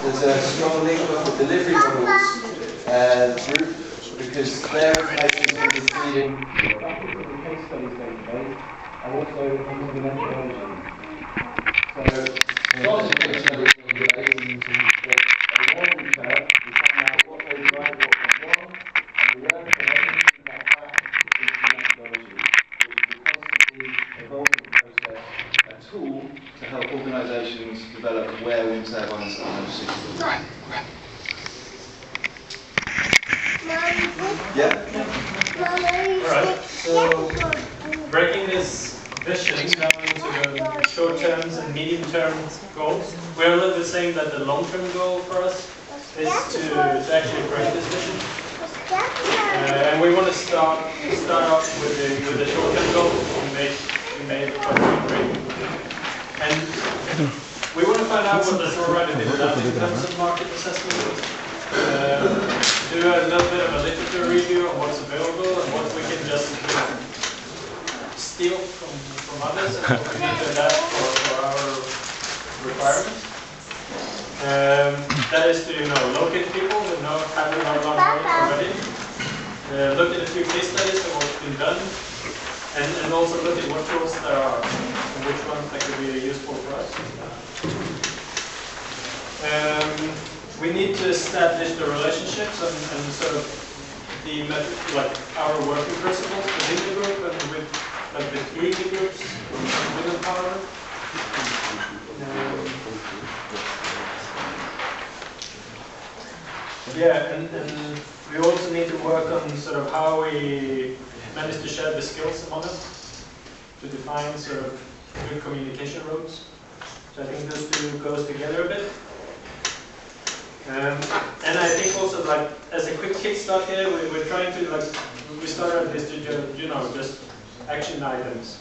there's a strong link with the delivery models group, because their information is going to be feeding back into the case studies database and also into the methodology. So, lots of case studies database, but a learning curve, we find out what goes right, what goes wrong, and we learn from everything that back into the methodology, which is a constantly evolving process, a tool to help organisations develop where wind turbines are most suitable. Yeah? Alright, so breaking this vision down into the short-term and medium-term goals, we're a little bit saying that the long-term goal for us is to actually break this vision. And we want to start off with the short-term goal we made quite concrete. And we want to find out what has already been done in terms of market assessment. Do a little bit of a literature review on what's available and what we can just steal from others and what we need to adapt for our requirements. That is to locate people who have been on our road already. Look at a few case studies of what's been done, and also look at what tools there are and which ones that could be useful for us. We need to establish the relationships and sort of our working principles within the group and between the groups within Power. And we also need to work on sort of how we manage to share the skills among us to define sort of good communication routes. So I think those two goes together a bit. And I think also, as a quick kickstart here, we're trying to, we started this to, just action items.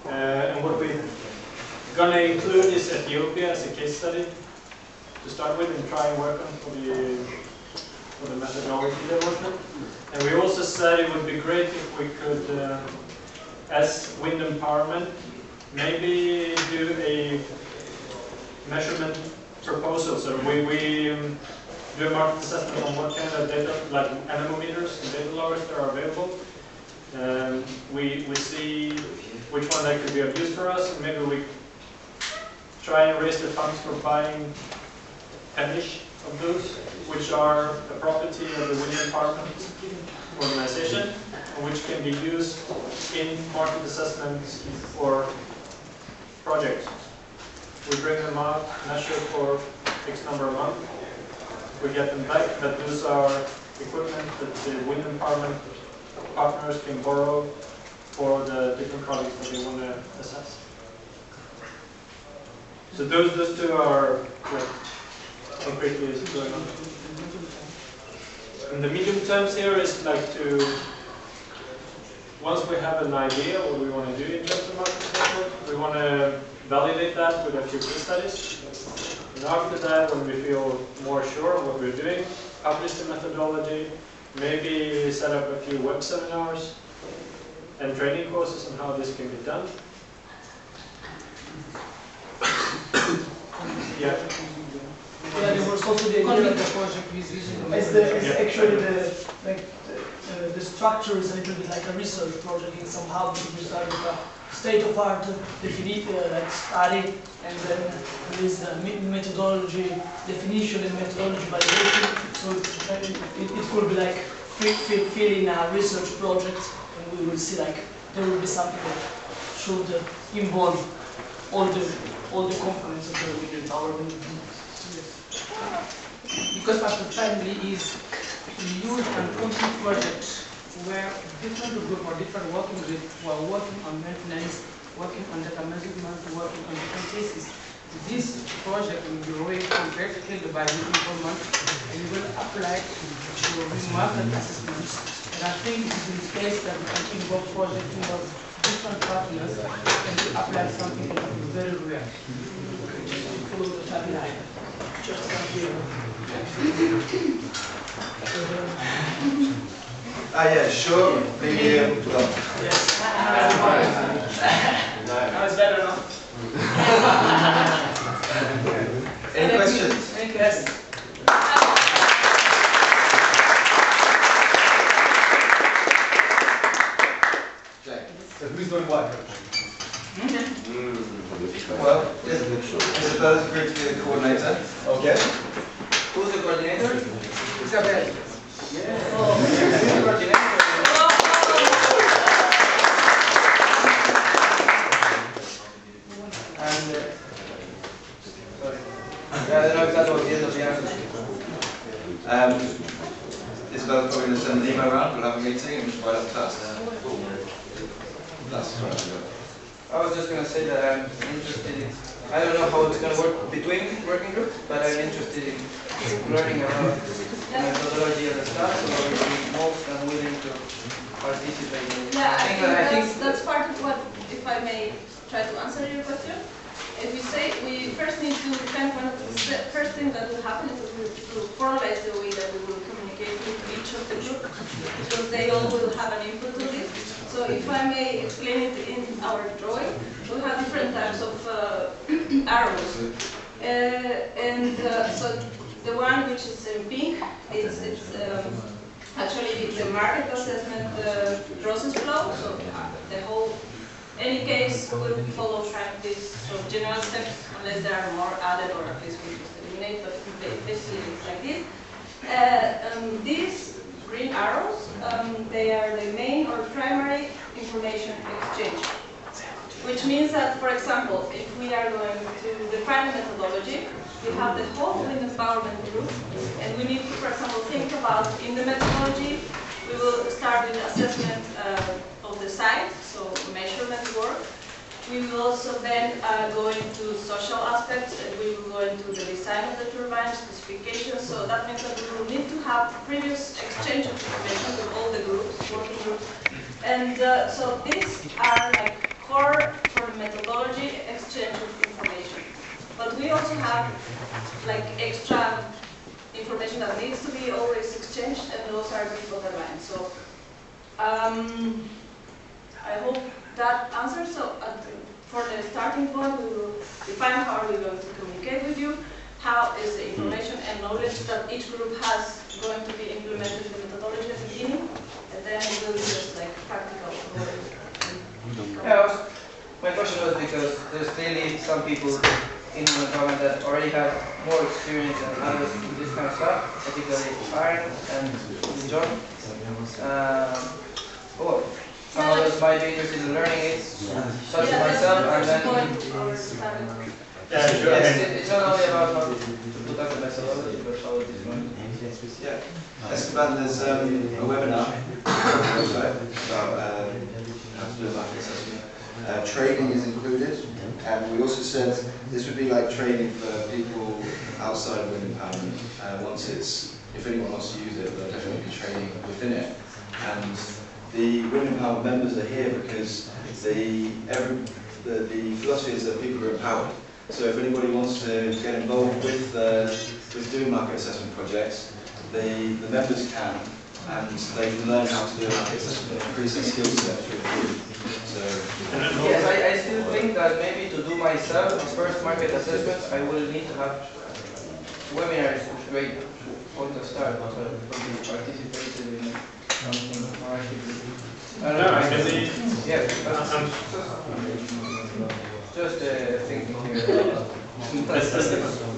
And what we're going to include is Ethiopia as a case study to start with and try and work on for the methodology development. And we also said it would be great if we could, as wind empowerment, maybe do a measurement proposal. So we do a market assessment on what kind of data, like anemometers and data loggers that are available. We see which one that could be of use for us, and maybe we try and raise the funds for buying 10-ish of those, which are a property of the wind empowerment organization, and which can be used in market assessments for projects. We bring them out, measure for X number of months. We get them back, but those are equipment that the wind empowerment partners can borrow for the different projects that they want to assess. So those two are what concretely is going on. And the medium terms here is once we have an idea what we want to do in terms of market assessment, we want to validate that with a few case studies. And after that, when we feel more sure of what we're doing, publish the methodology, maybe set up a few web seminars and training courses on how this can be done. Yeah. Yeah, there was also the idea of the project is actually the structure is a little bit like a research project in somehow we start with a state-of-art study, and then there is the methodology definition and methodology validation. So it could be like filling a research project, and we will see there will be something that should involve all the components of the wind empowerment. Because family is huge and complete project where different group or different working group who are working on maintenance, working on data management, working on different cases. This project will be raised vertically by the informant, and we will apply to market assessments. And I think this is the case that we can involve project involve different partners and to apply something that is very rare. Follow the timeline. Just yeah, sure. Medium. Yes. Now it's better now. Any questions? Thank you. best. So who's doing what? Well, Isabel is agreed to be the coordinator. Okay. Who's the coordinator? Isabel. Who's the coordinator? And, sorry. Yeah, I don't know if that was the end of the answer. Isabel's probably going to send an email around, we'll have a meeting and write up tasks. That's right. I was just going to say that I'm interested in, I don't know how it's going to work between working groups, but I'm interested in learning about the methodology and the stuff, so I would be most than willing to participate in it. Yeah, I think that's part of what, if I may try to answer your question. If we say we first need to define one of the first thing that will happen is to formalize the way that we will communicate with each of the group, because they all will have an input on this. So if I may explain it in our drawing, we have different types of arrows. So the one which is in pink, it's actually the market assessment process flow. So the whole, any case will follow these sort of general steps unless there are more added, or at least we just eliminate, but basically it's like this. These green arrows, they are the main or primary information exchange, which means that, for example, if we are going to define a methodology, we have the whole wind empowerment group, and we need to, for example, think about in the methodology, we will start with assessment of the site, so measurement work. We will also then go into social aspects, and we will go into the design of the turbine specifications. So that means that we will need to have previous exchange of information with all the groups, working groups. And so these are like core for the methodology exchange of information. But we also have like extra information that needs to be always exchanged, and those are the borderlines. So I hope that answers. So for the starting point, we will define how are we going to communicate with you, how is the information and knowledge that each group has going to be implemented in the methodology at the beginning, and then it will be just like practical work. Yeah, my question was because there's clearly some people in the government that already have more experience than others in this kind of stuff, particularly Aaron and John. Some others might be interested in learning it, such as myself, and then Yeah, sure. yes, it's not only about how to put up the methodology, but how it is going. Yeah. Esteban, there's a webinar about how to do a market assessment. Training is included, and we also said this would be like training for people outside of wind empowerment. Once it's, if anyone wants to use it, there'll definitely be training within it. And the wind empowerment members are here because the philosophy is that people are empowered. So if anybody wants to get involved with doing market assessment projects, the members can, and they can learn how to do a market assessment and increase their skill set through the group. So, yes, I still think that maybe to do myself a first market assessment, I will need to have webinars straight from the start, so participated in something more actively. I don't know, yeah, just thinking here.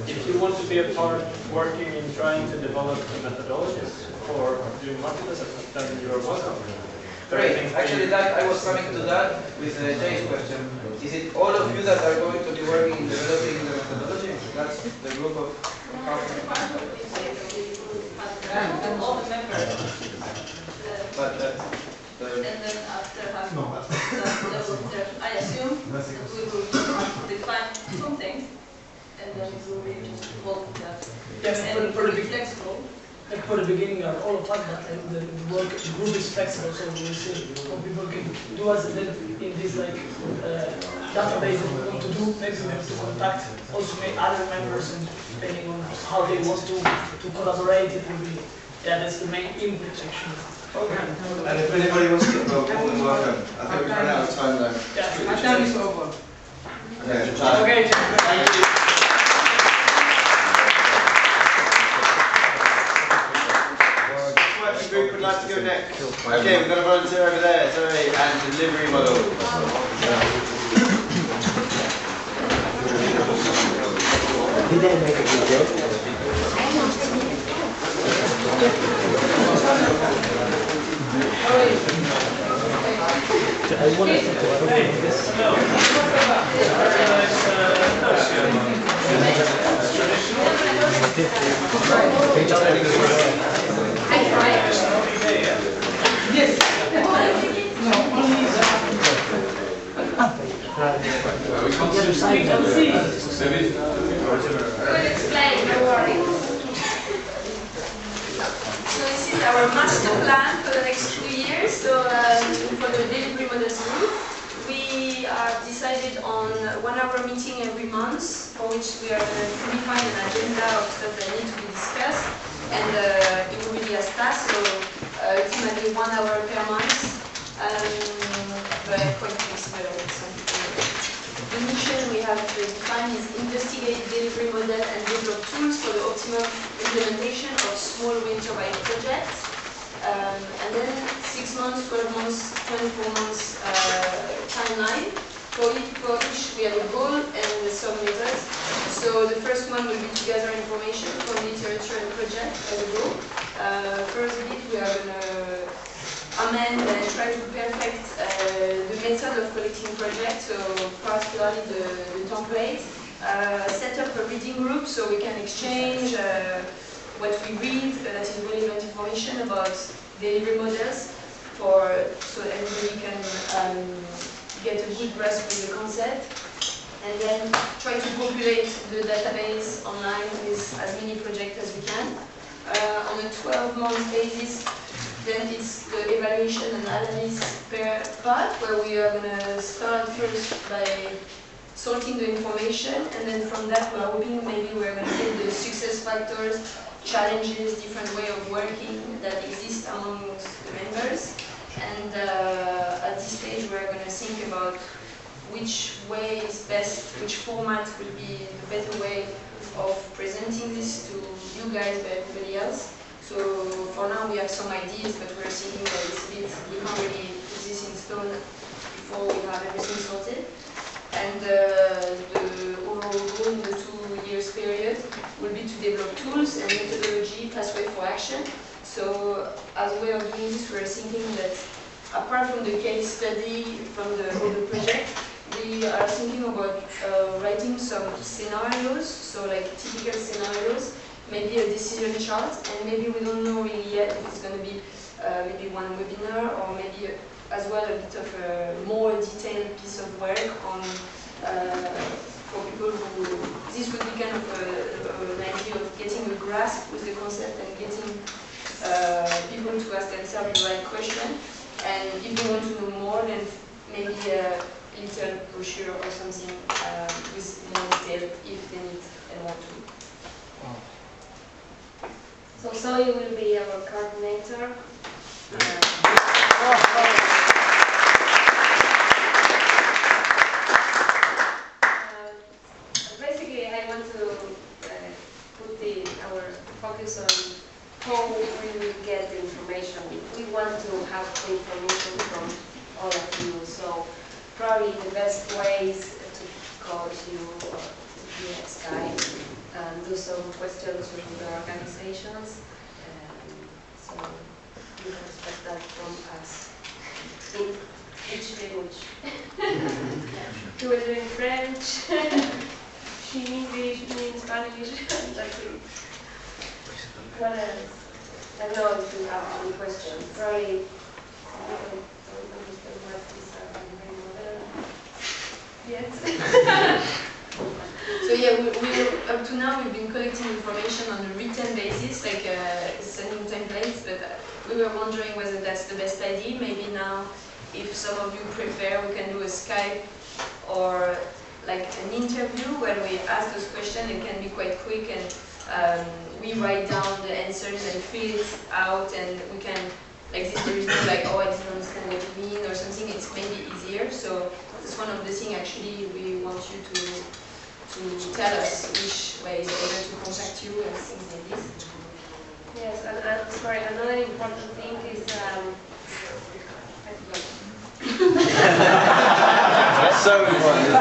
If you want to be a part working in trying to develop the methodologies for doing market assessment, then you are welcome. Great. Actually, that I was coming to that with Jay's question. Is it all of you that are going to be working in developing the methodology? That's the group of all the members. But And then after having I assume that we will define something, and then it will be just evolve that. Yes, and for the be big, flexible. like for the beginning, all of us, but the work the group is flexible, so we will see how people can do as in this like database that we want to do. Maybe we have to contact also other members, and depending on how they want to collaborate, it will be that's the main input section. okay. and if anybody wants to get involved, more than welcome. I think we've run out of time now. Yeah. My time is over. Okay. Okay. Thank you. like to go next? Okay, we've got a volunteer over there, sorry, and delivery model. Did they make a video? I want to Explain, don't worry. So this is our master plan for the next 2 years. So for the delivery models group, we have decided on 1 hour meeting every month, for which we are going to define an agenda of stuff that need to be discussed, and it will be as tasks. So ultimately 1 hour per month, but quite flexible. The mission we have defined is investigate delivery model and develop tools for the optimal implementation of small wind turbine projects. And then 6 months, 12 months, 24 months timeline for which we have a goal and some methods. So the first one will be to gather information from literature and project as a group. First bit we are going to amend and try to perfect the method of collecting projects, so particularly the template. Set up a reading group so we can exchange what we read that is relevant information about delivery models, so everybody can get a good grasp of the concept, and then try to populate the database online with as many projects as we can. On a 12-month basis, then it's the evaluation and analysis per part, where we are going to start first by sorting the information, and then from that we are hoping maybe we're going to get the success factors, challenges, different way of working that exist among the members. And at this stage we're going to think about which way is best, which format will be the better way of presenting this to you guys by everybody else. So for now we have some ideas, but we're thinking that it's a bit, we can't really put this in stone before we have everything sorted. And the overall goal in the 2 years period will be to develop tools and methodology, pathway for action. So as a way of doing this, we're thinking that apart from the case study from the other project, we are thinking about writing some scenarios, so like typical scenarios, maybe a decision chart, and maybe we don't know really yet if it's going to be maybe one webinar or maybe as well a bit of a more detailed piece of work on for people who, this would be kind of an idea of getting a grasp with the concept and getting people to ask themselves the right question. And if they want to know more, then maybe a little brochure or something with more detail if they need and want to. So Zoe will be our coordinator. Basically, I want to put our focus on how we will get the information. We want to have the information from all of you. So probably the best way is to call you via Skype. Do some questions with the organizations, so you can expect that from us in each language. You will do in French, she in English, me in Spanish, exactly. What else? I don't know if you have any questions. Probably people don't understand what is a model yet. So yeah, up to now we've been collecting information on a written basis, like sending templates, but we were wondering whether that's the best idea. Maybe now, if some of you prefer, we can do a Skype or like an interview where we ask those questions. It can be quite quick, and we write down the answers and fill it out, and we can, like this, there is no like, oh, I didn't understand what you mean or something. It's maybe easier. So that's one of the things actually we want you to tell us which way is better to contact you and things like this. Yes, and sorry, another important thing is I forgot. So important.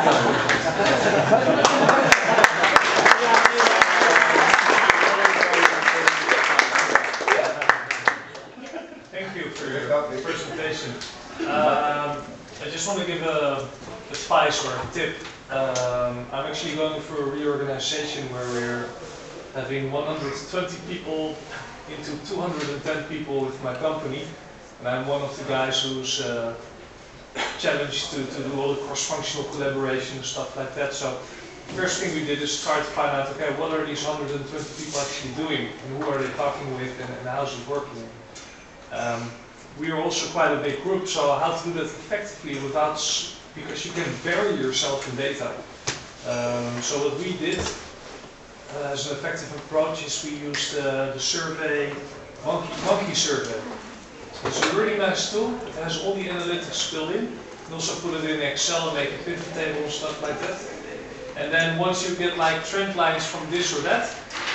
Thank you for your presentation. I just want to give a advice or a tip. I'm actually going through a reorganization where we're having 120 people into 210 people with my company. And I'm one of the guys who's challenged to do all the cross-functional collaboration and stuff like that. So the first thing we did is try to find out, okay, what are these 120 people actually doing? And who are they talking with and how's it working? We are also quite a big group, so how to do that effectively without, because you can bury yourself in data. So what we did as an effective approach is we used the survey, MAWG Survey. It's a really nice tool. It has all the analytics built in. You can also put it in Excel and make a pivot table and stuff like that. And then once you get like trend lines from this or that,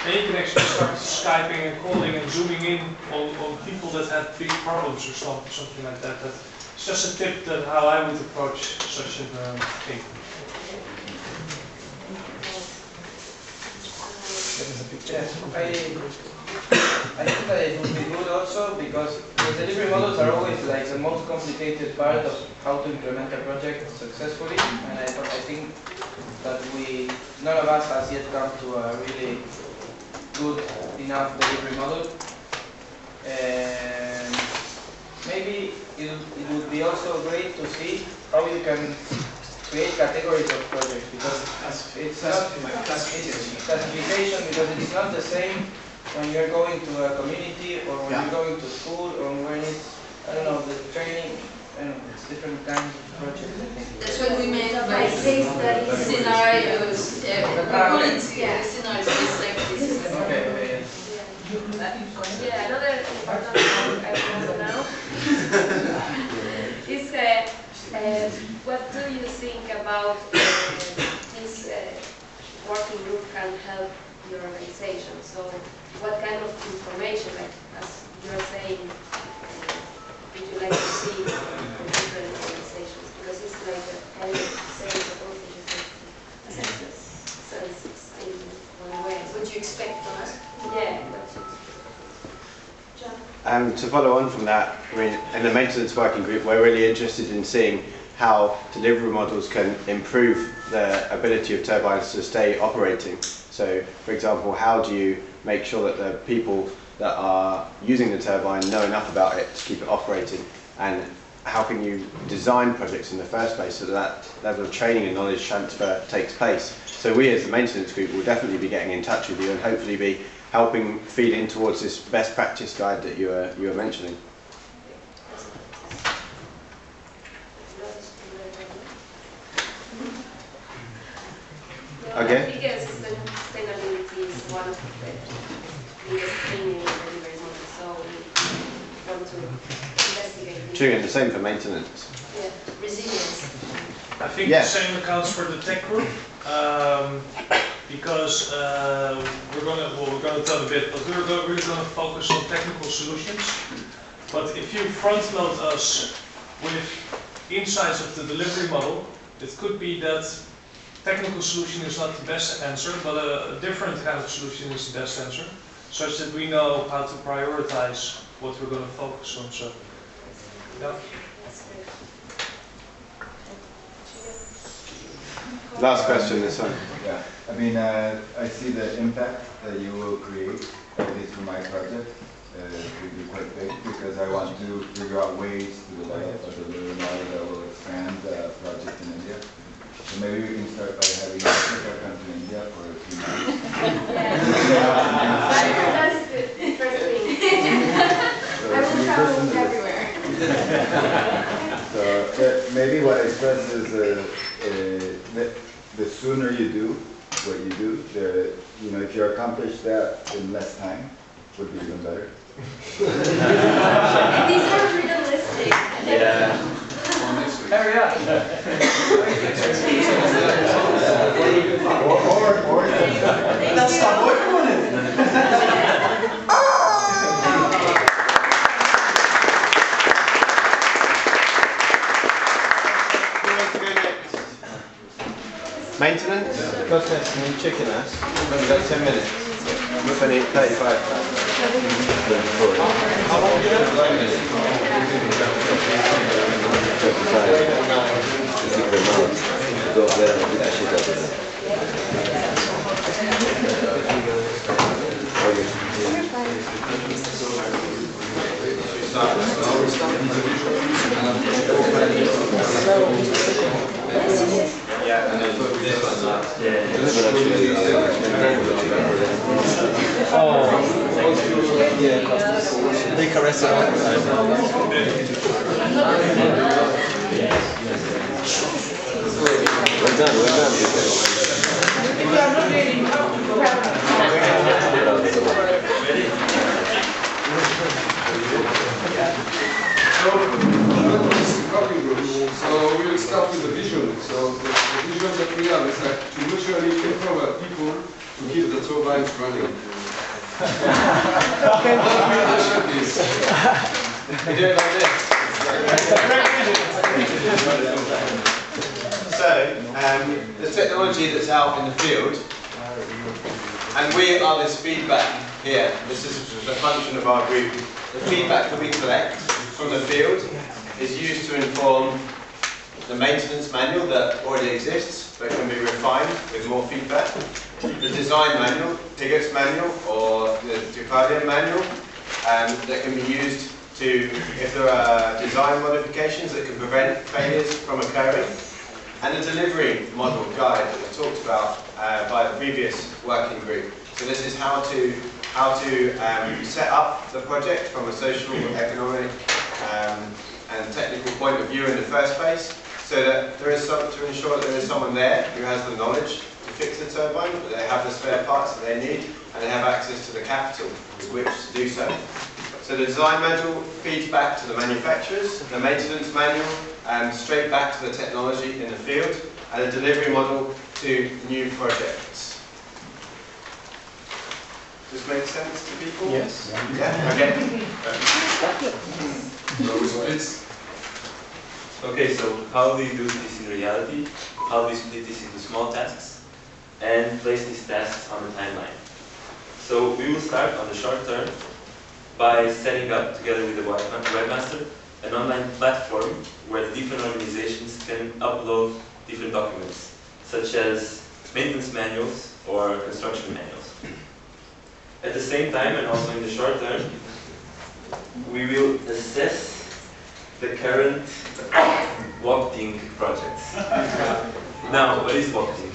then you can actually start Skyping and calling and zooming in on people that have big problems or something like that. It's just a tip that how I would approach such a thing. I think that it would be good also because the delivery models are always like the most complicated part of how to implement a project successfully, and I think that none of us has yet come to a really good enough delivery model. And maybe it would be also great to see how you can create categories of projects, because it's not classification, because it's not the same when you're going to a community or when you're going to school or when it's, I don't know, the training, I don't know, it's different kinds of projects, I think. That's what we meant by case studies, scenarios, scenarios, this is the Okay. Yeah, another important thing I remember now is what do you think about this working group can help your organization? So what kind of information, like as you're saying, would you like to see from different organizations? Because it's like a kind of sales approach, census in one way. What you expect from us? Yeah, what you To follow on from that, I mean, in the maintenance working group, we're really interested in seeing how delivery models can improve the ability of turbines to stay operating. So, for example, how do you make sure that the people that are using the turbine know enough about it to keep it operating? And how can you design projects in the first place so that level of training and knowledge transfer takes place? So we as the maintenance group will definitely be getting in touch with you and hopefully be helping feed in towards this best practice guide that you were mentioning. Okay. Because sustainability is one of the biggest things in the delivery model, so we want to investigate. True, and the same for maintenance. Yeah, resilience. I think the same accounts for the tech group, because we're going to tell a bit, but we're really going to focus on technical solutions. But if you front load us with insights of the delivery model, it could be that technical solution is not the best answer, but a different kind of solution is the best answer, such that we know how to prioritize what we're going to focus on. So, yeah. Last question, this one. Yeah, I mean, I see the impact that you will create, at least for my project, will be quite big, because I want to figure out ways to develop a delivery model that will expand the project in India. So maybe we can start by having Africa come to India for a few months. That's the first thing. I will travel everywhere. So maybe what I stress is the sooner you do what you do, if you accomplish that in less time, would be even better. And these are realistic. Yeah. Hurry up! Or stop working on it. maintenance, process and chicken us. We've got 10 minutes. We're going to eat 35. How long do you have? 5 minutes. Yeah, and then this one's not. They caress it all the time. We're done. If you are not ready, So we will start with the vision. So the vision that we have is like to mutually empower people to keep the turbines running. What we is. We do it like this. So, the technology that's out in the field, and we are this feedback here. This is the function of our group. The feedback that we collect from the field is used to inform the maintenance manual that already exists, but can be refined with more feedback. The design manual, Pigot's manual, or the Ducardian manual, that can be used to, if there are design modifications that can prevent failures from occurring. And the delivery model guide that was talked about by the previous working group. So this is how to set up the project from a social, economic, and technical point of view in the first place, so that there is to ensure that there is someone there who has the knowledge to fix the turbine, that they have the spare parts that they need, and they have access to the capital with which to do so. So the design manual feeds back to the manufacturers, the maintenance manual straight back to the technology in the field, and the delivery model to new projects. Does this make sense to people? Yes. Yeah? Okay. Okay, so how do you do this in reality? How do you split this into small tasks and place these tasks on the timeline? So we will start on the short term by setting up, together with the webmaster, an online platform where the different organizations can upload different documents, such as maintenance manuals or construction manuals. At the same time, and also in the short term, we will assess the current MAWG projects. Now, what is MAWG?